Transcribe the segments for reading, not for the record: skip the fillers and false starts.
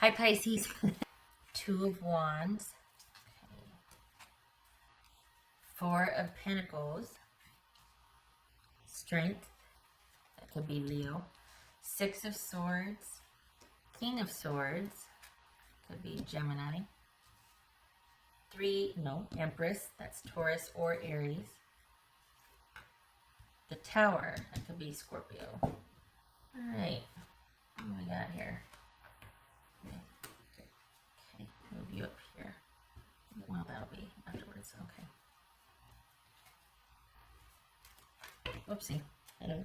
Hi, Pisces. Two of Wands. Okay. Four of Pentacles. Strength. That could be Leo. Six of Swords. King of Swords. Could be Gemini. Empress. That's Taurus or Aries. The Tower. That could be Scorpio. Alright. What do we got here? Okay, move you up here. Well, that'll be afterwards. Okay. Oopsie. Hello.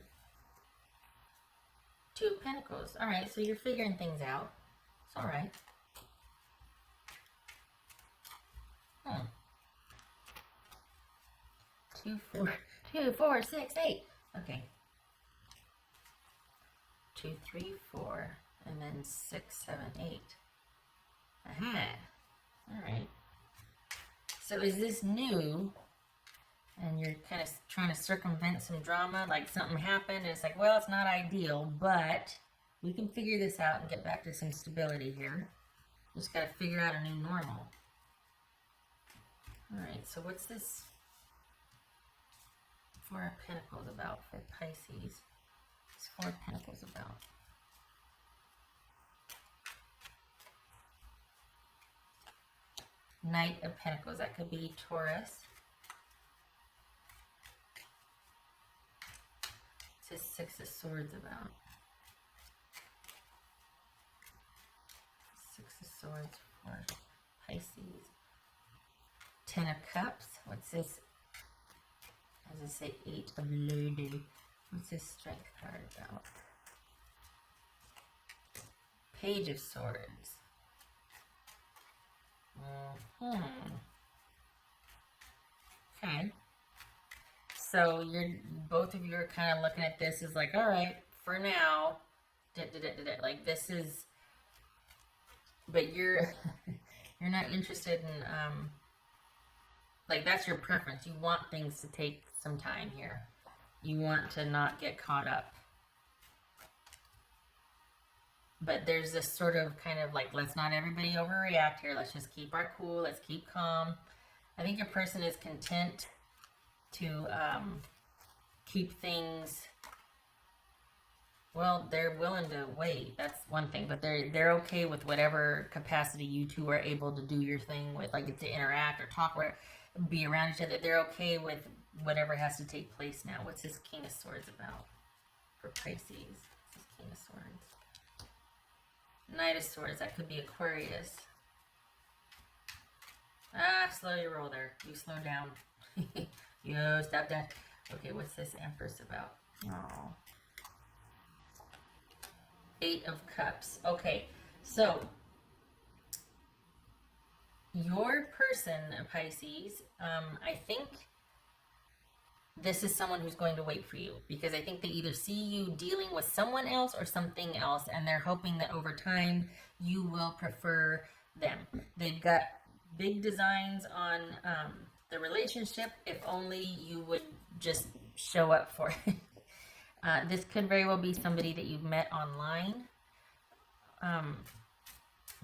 Two of Pentacles. Alright, so you're figuring things out. It's alright. Two, four, 6, 8. Okay. 2, 3, 4, and then 6, 7, 8. Aha. Alright. So is this new? And you're kind of trying to circumvent some drama, like something happened, and it's like, well, it's not ideal, but we can figure this out and get back to some stability here. Just got to figure out a new normal. Alright, so what's this Four of Pentacles about for Pisces? What's Four of Pentacles about? Knight of Pentacles, that could be Taurus. What's this Six of Swords about? Six of Swords for Pisces. Ten of Cups, what's this? As I say, Eight of Lady. What's this Strength card about? Page of Swords. Okay. So both of you are kind of looking at this as like, all right, for now, like this is, but you're not interested in, like that's your preference. You want things to take some time here. You want to not get caught up. But there's this sort of kind of like, let's not everybody overreact here. Let's just keep our cool. Let's keep calm. I think your person is content to keep things, well, they're willing to wait. That's one thing. But they're okay with whatever capacity you two are able to do your thing with, like to interact or talk or be around each other. They're okay with whatever has to take place now. What's this King of Swords about for Pisces? What's this King of Swords? Knight of Swords, that could be Aquarius. Slow your roll there. You slow down. Yo, stop that. Okay, what's this Empress about? Oh. Eight of Cups. Okay, so your person, Pisces, I think this is someone who's going to wait for you, because I think they either see you dealing with someone else or something else, and they're hoping that over time you will prefer them. They've got big designs on the relationship, if only you would just show up for it. This could very well be somebody that you've met online,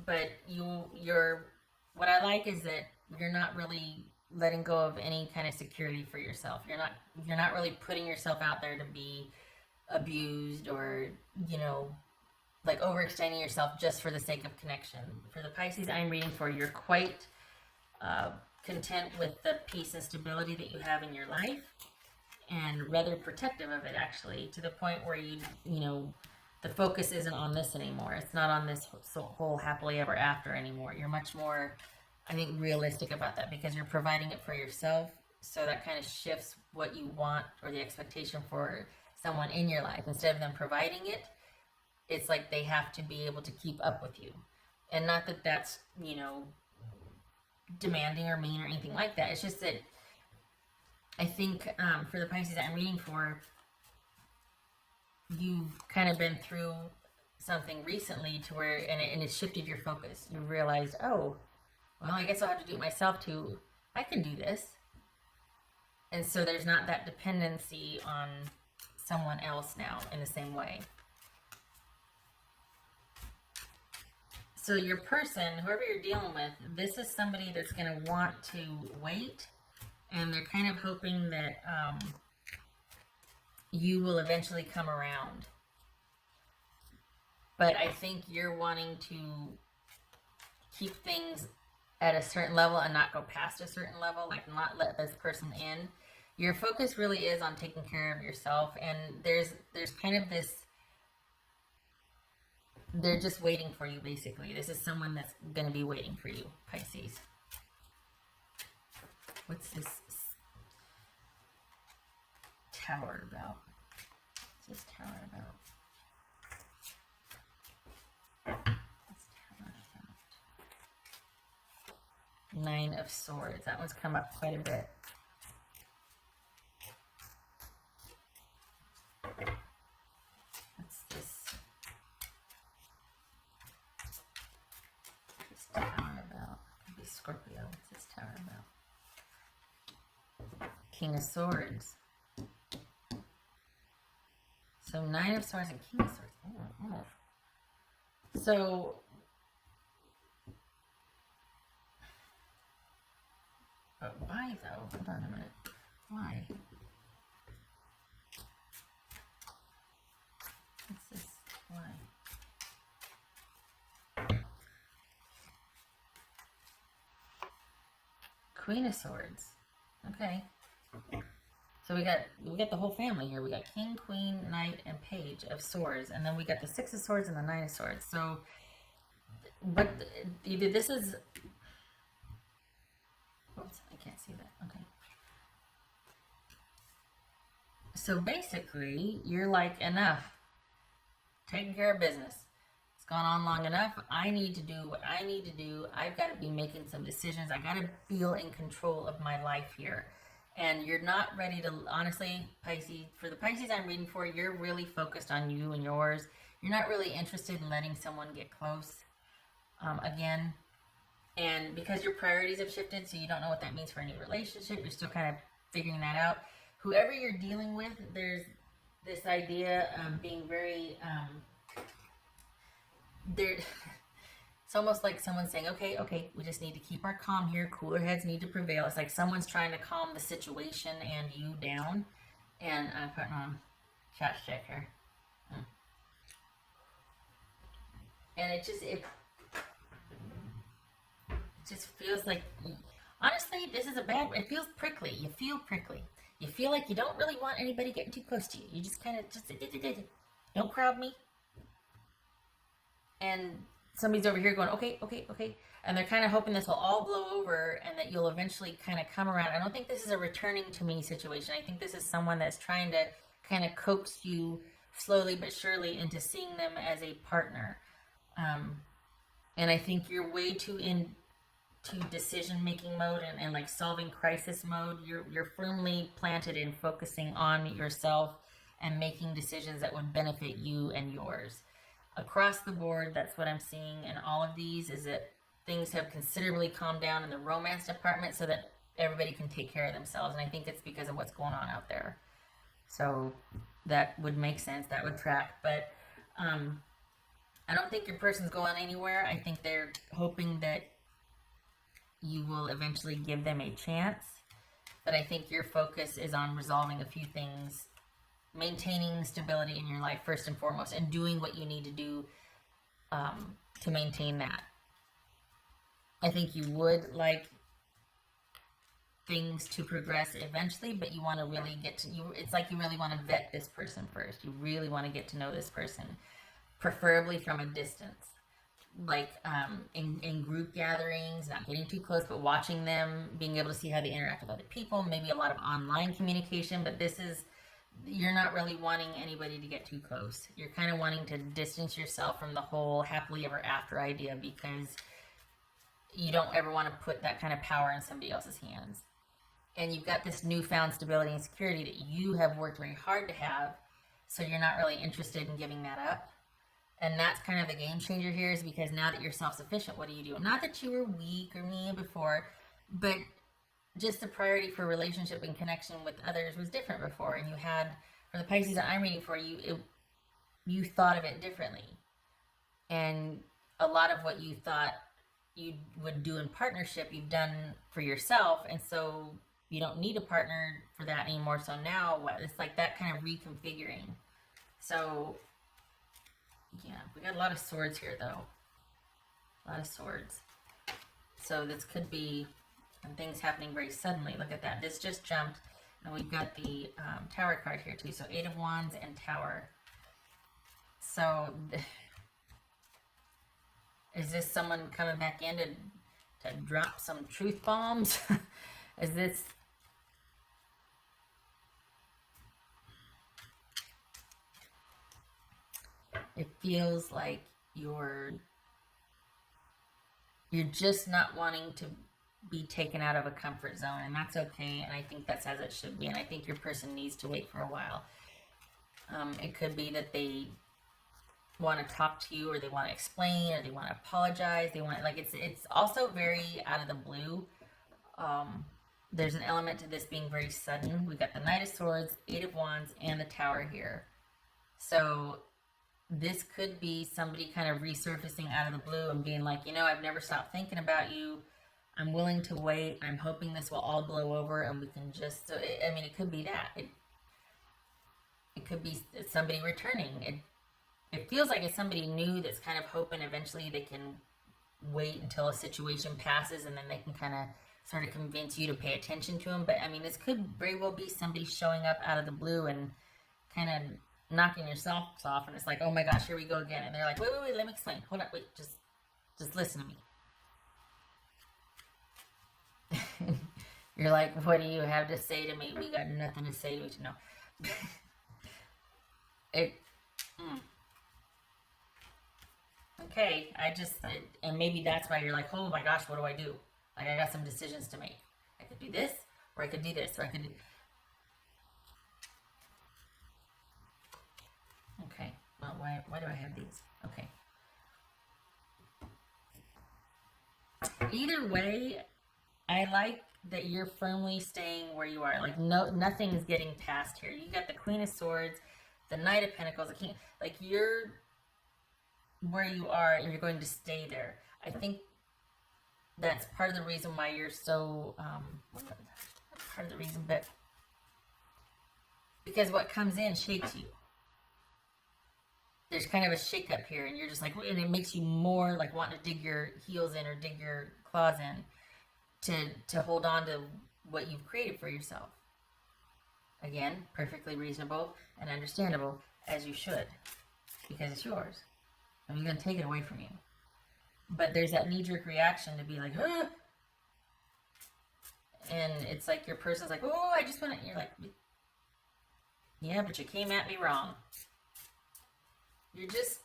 but what I like is that you're not really letting go of any kind of security for yourself. You're not really putting yourself out there to be abused or, like overextending yourself just for the sake of connection. For the Pisces I'm reading for, you're quite content with the peace and stability that you have in your life, and rather protective of it, actually, to the point where the focus isn't on this anymore. It's not on this whole happily ever after anymore. You're much more, I think, realistic about that, because you're providing it for yourself. So that kind of shifts what you want or the expectation for someone in your life. Instead of them providing it, it's like they have to be able to keep up with you. And not that that's, demanding or mean or anything like that. It's just that I think for the Pisces that I'm reading for, you've kind of been through something recently to where, and it shifted your focus. You realized, oh, well, I guess I'll have to do it myself too. I can do this. And so there's not that dependency on someone else now in the same way. So your person, whoever you're dealing with, this is somebody that's going to want to wait, and they're kind of hoping that you will eventually come around. But I think you're wanting to keep things at a certain level and not go past a certain level, like not let this person in. Your focus really is on taking care of yourself, and there's kind of this, they're just waiting for you, basically. This is someone that's going to be waiting for you, Pisces. What's this tower about? What's this tower about? What's tower about? Nine of Swords. That one's come up quite a bit. What's this? What's this tower about? Could be Scorpio. What's this tower about? King of Swords. So Nine of Swords and King of Swords. Oh. So but why though? Hold on a minute. Why? What's this? Why? Queen of Swords. Okay. So we got the whole family here. We got King, Queen, Knight, and Page of Swords, and then we got the Six of Swords and the Nine of Swords. So, but either this is. Oops, I can't see that. Okay. So basically, you're like, enough. Taking care of business. It's gone on long enough. I need to do what I need to do. I've got to be making some decisions. I got to feel in control of my life here. And you're not ready to, honestly, Pisces, for the Pisces I'm reading for, you're really focused on you and yours. You're not really interested in letting someone get close again. And because your priorities have shifted, so you don't know what that means for any relationship, you're still kind of figuring that out. Whoever you're dealing with, there's this idea of being very, it's almost like someone saying, okay, we just need to keep our calm here. Cooler heads need to prevail. It's like someone's trying to calm the situation and you down. And I'm putting on chat check here. And it just feels like, honestly, this is it feels prickly. You feel prickly. You feel like you don't really want anybody getting too close to you. You just kind of don't crowd me. And somebody's over here going, okay. And they're kind of hoping this will all blow over and that you'll eventually kind of come around. I don't think this is a returning to me situation. I think this is someone that's trying to kind of coax you slowly but surely into seeing them as a partner. And I think you're way too into decision-making mode and like solving crisis mode. You're firmly planted in focusing on yourself and making decisions that would benefit you and yours. Across the board, that's what I'm seeing in all of these, is that things have considerably calmed down in the romance department so that everybody can take care of themselves. And I think it's because of what's going on out there. So that would make sense. That would track. But I don't think your person's going anywhere. I think they're hoping that you will eventually give them a chance. But I think your focus is on resolving a few things, maintaining stability in your life first and foremost, and doing what you need to do to maintain that. I think you would like things to progress eventually, but you want to really it's like you really want to vet this person first. You really want to get to know this person, preferably from a distance. Like in group gatherings, not getting too close, but watching them, being able to see how they interact with other people, maybe a lot of online communication, but you're not really wanting anybody to get too close. You're kind of wanting to distance yourself from the whole happily ever after idea because you don't ever want to put that kind of power in somebody else's hands. And you've got this newfound stability and security that you have worked very hard to have, so you're not really interested in giving that up. And that's kind of the game changer here, is because now that you're self-sufficient, what do you do? Not that you were weak or mean before, but just the priority for relationship and connection with others was different before. And you had, for the Pisces that I'm reading for, you thought of it differently. And a lot of what you thought you would do in partnership, you've done for yourself, and so you don't need a partner for that anymore. So now it's like that kind of reconfiguring. So yeah, we got a lot of swords here though. A lot of swords. So this could be things happening very suddenly. Look at that. This just jumped. And we've got the Tower card here too. So 8 of Wands and Tower. So is this someone coming back in to drop some truth bombs? Is this... It feels like you're just not wanting to be taken out of a comfort zone, and that's okay, and I think that's as it should be, and I think your person needs to wait for a while. It could be that they want to talk to you, or they want to explain, or they want to apologize. They want, like, it's also very out of the blue. There's an element to this being very sudden. We've got the Knight of Swords, 8 of Wands, and the Tower here. So this could be somebody kind of resurfacing out of the blue and being like, you know, I've never stopped thinking about you. I'm willing to wait. I'm hoping this will all blow over and we can just... So I mean, it could be that. It could be somebody returning. It feels like it's somebody new that's kind of hoping eventually they can wait until a situation passes and then they can kind of sort of convince you to pay attention to them. But I mean, this could very well be somebody showing up out of the blue and kind of knocking your socks off, and it's like, oh my gosh, here we go again. And they're like, wait, let me explain. Hold on, wait, just listen to me. You're like, what do you have to say to me? We got nothing to say to you. No. Okay, and maybe that's why you're like, oh my gosh, what do I do? Like, I got some decisions to make. I could do this, or I could do this, or I could do... Okay, well, why do I have these? Okay. Either way, I like that you're firmly staying where you are. Like, nothing is getting past here. You got the Queen of Swords, the Knight of Pentacles, the King. Like, you're where you are, and you're going to stay there. I think that's part of the reason why you're so, part of the reason, but because what comes in shakes you. There's kind of a shake up here, and you're just like, and it makes you more like wanting to dig your heels in or dig your claws in to hold on to what you've created for yourself. Again, perfectly reasonable and understandable, as you should, because it's yours. I'm going to take it away from you. But there's that knee-jerk reaction to be like, ah! And it's like your person's like, oh, I just want to, you're like, yeah, but you came at me wrong. You're just,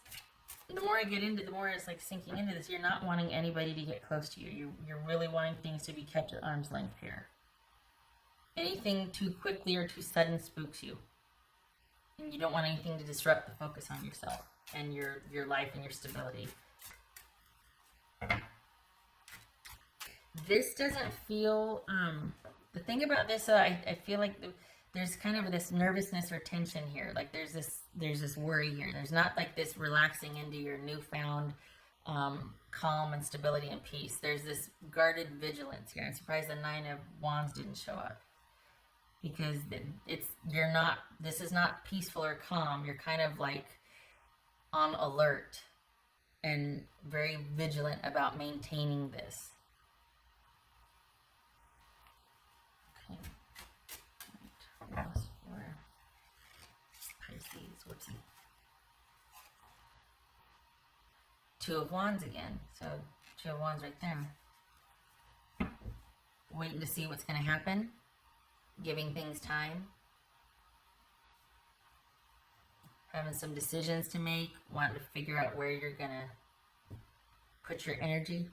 the more I get into, the more it's like sinking into this, you're not wanting anybody to get close to you. You're really wanting things to be kept at arm's length here. Anything too quickly or too sudden spooks you. And you don't want anything to disrupt the focus on yourself and your life and your stability. This doesn't feel, the thing about this, I feel like there's kind of this nervousness or tension here. Like there's this worry here. There's not like this relaxing into your newfound calm and stability and peace. There's this guarded vigilance here. I'm surprised the 9 of Wands didn't show up, because this is not peaceful or calm. You're kind of like on alert and very vigilant about maintaining this. Okay. What else for Pisces? Whoopsie. 2 of Wands again. So 2 of Wands right there. Waiting to see what's going to happen. Giving things time. Having some decisions to make. Wanting to figure out where you're going to put your energy.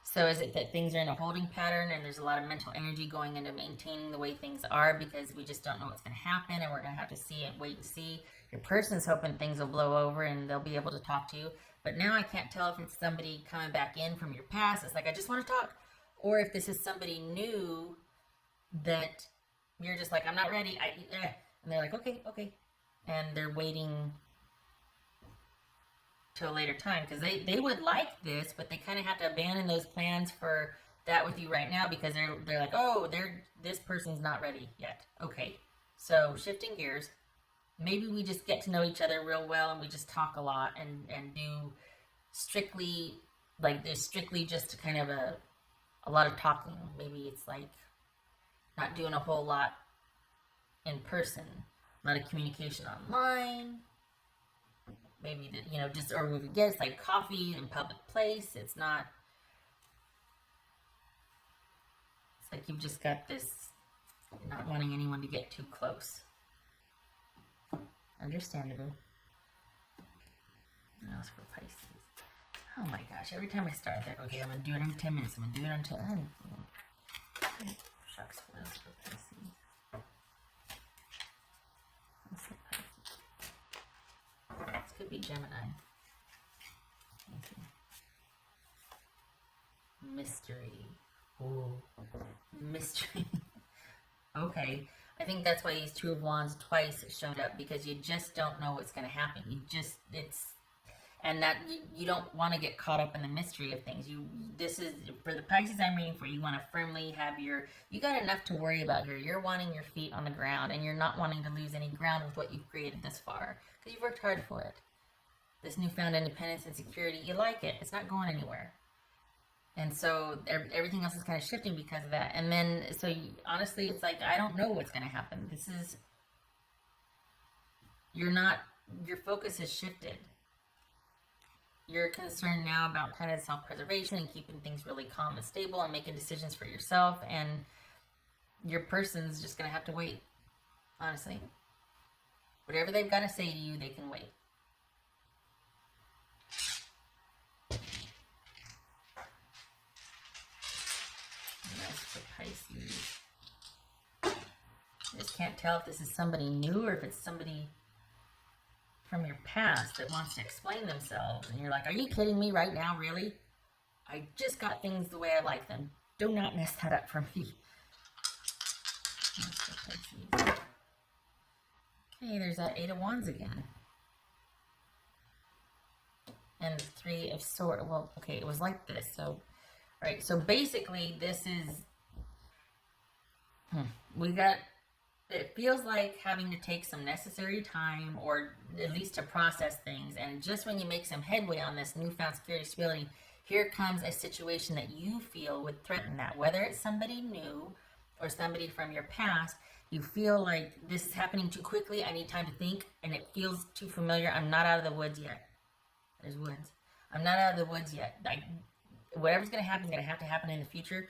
So is it that things are in a holding pattern and there's a lot of mental energy going into maintaining the way things are because we just don't know what's going to happen and we're going to have to see and wait and see? Your person's hoping things will blow over and they'll be able to talk to you. But now I can't tell if it's somebody coming back in from your past. It's like, I just want to talk. Or if this is somebody new that you're just like, I'm not ready. And they're like, okay. And they're waiting to a later time, because they would like this, but they kind of have to abandon those plans for that with you right now, because they're like, oh, this person's not ready yet. Okay, so shifting gears, maybe we just get to know each other real well, and we just talk a lot, and do strictly, like, there's strictly just kind of a lot of talking. Maybe it's like not doing a whole lot in person, a lot of communication online. Maybe, you know, just, or we get, it's like coffee in public place. It's not, it's like you've just got this, not wanting anyone to get too close. Understandable. What else for Pisces? Oh my gosh, every time I start that, okay, I'm going to do it in 10 minutes. I'm going to do it until, shucks, what else for Pisces? What's for Pisces? This could be Gemini. Okay. Mystery. Ooh, mystery. Okay, I think that's why these Two of Wands twice showed up, because you just don't know what's going to happen. You just, and that you don't want to get caught up in the mystery of things. This is, for the Pisces I'm reading for, you want to firmly have you got enough to worry about here. You're wanting your feet on the ground, and you're not wanting to lose any ground with what you've created this far, because you've worked hard for it. This newfound independence and security, you like it. It's not going anywhere. And so everything else is kind of shifting because of that. And then, so honestly, it's like, I don't know what's going to happen. Your focus has shifted. You're concerned now about kind of self-preservation and keeping things really calm and stable and making decisions for yourself. And your person's just going to have to wait, honestly. Whatever they've got to say to you, they can wait. Pisces. I just can't tell if this is somebody new or if it's somebody from your past that wants to explain themselves. And you're like, are you kidding me right now? Really? I just got things the way I like them. Do not mess that up for me. Okay, there's that Eight of Wands again. And Three of Swords. Well, okay, it was like this. So, right. So basically, this is... it feels like having to take some necessary time, or at least to process things, and just when you make some headway on this newfound security stability, here comes a situation that you feel would threaten that. Whether it's somebody new or somebody from your past, you feel like this is happening too quickly, I need time to think, and it feels too familiar. I'm not out of the woods yet. There's woods. I'm not out of the woods yet. Whatever's going to happen is going to have to happen in the future.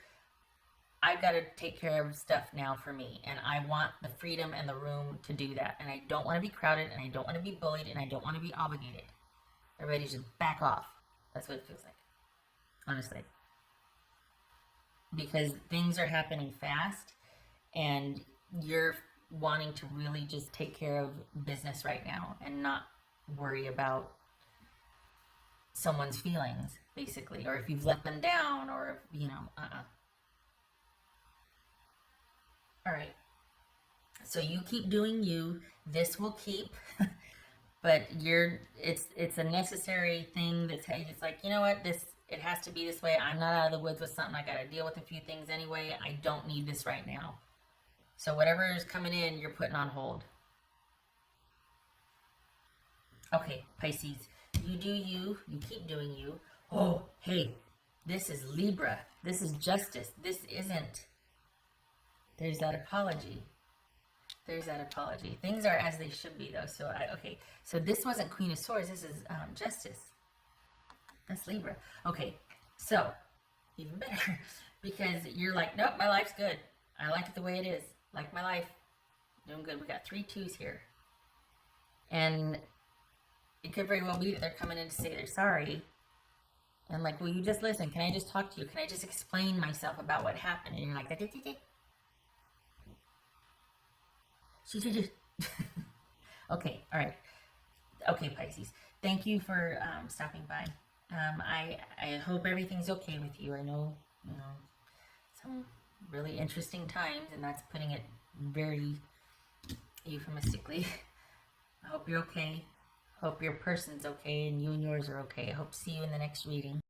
I've got to take care of stuff now for me, and I want the freedom and the room to do that, and I don't want to be crowded, and I don't want to be bullied, and I don't want to be obligated. Everybody should back off. That's what it feels like, honestly, because things are happening fast, and you're wanting to really just take care of business right now and not worry about someone's feelings, basically, or if you've let them down, or if, you know, All right, so you keep doing you. This will keep, but it's a necessary thing. It's like, you know what, it has to be this way. I'm not out of the woods with something. I got to deal with a few things anyway. I don't need this right now. So whatever is coming in, you're putting on hold. Okay, Pisces, you do you. You keep doing you. Oh, hey, this is Libra. This is justice. This isn't. There's that apology. There's that apology. Things are as they should be, though. So, okay. So this wasn't Queen of Swords. This is Justice. That's Libra. Okay. So, even better. Because you're like, nope, my life's good. I like it the way it is. Like my life. Doing good. We got 3 2s here. And it could very well be that they're coming in to say they're sorry. And like, will you just listen? Can I just talk to you? Can I just explain myself about what happened? And you're like, okay, all right. Okay, Pisces. Thank you for stopping by. I hope everything's okay with you. I know, some really interesting times, and that's putting it very euphemistically. I hope you're okay. Hope your person's okay and you and yours are okay. I hope to see you in the next reading.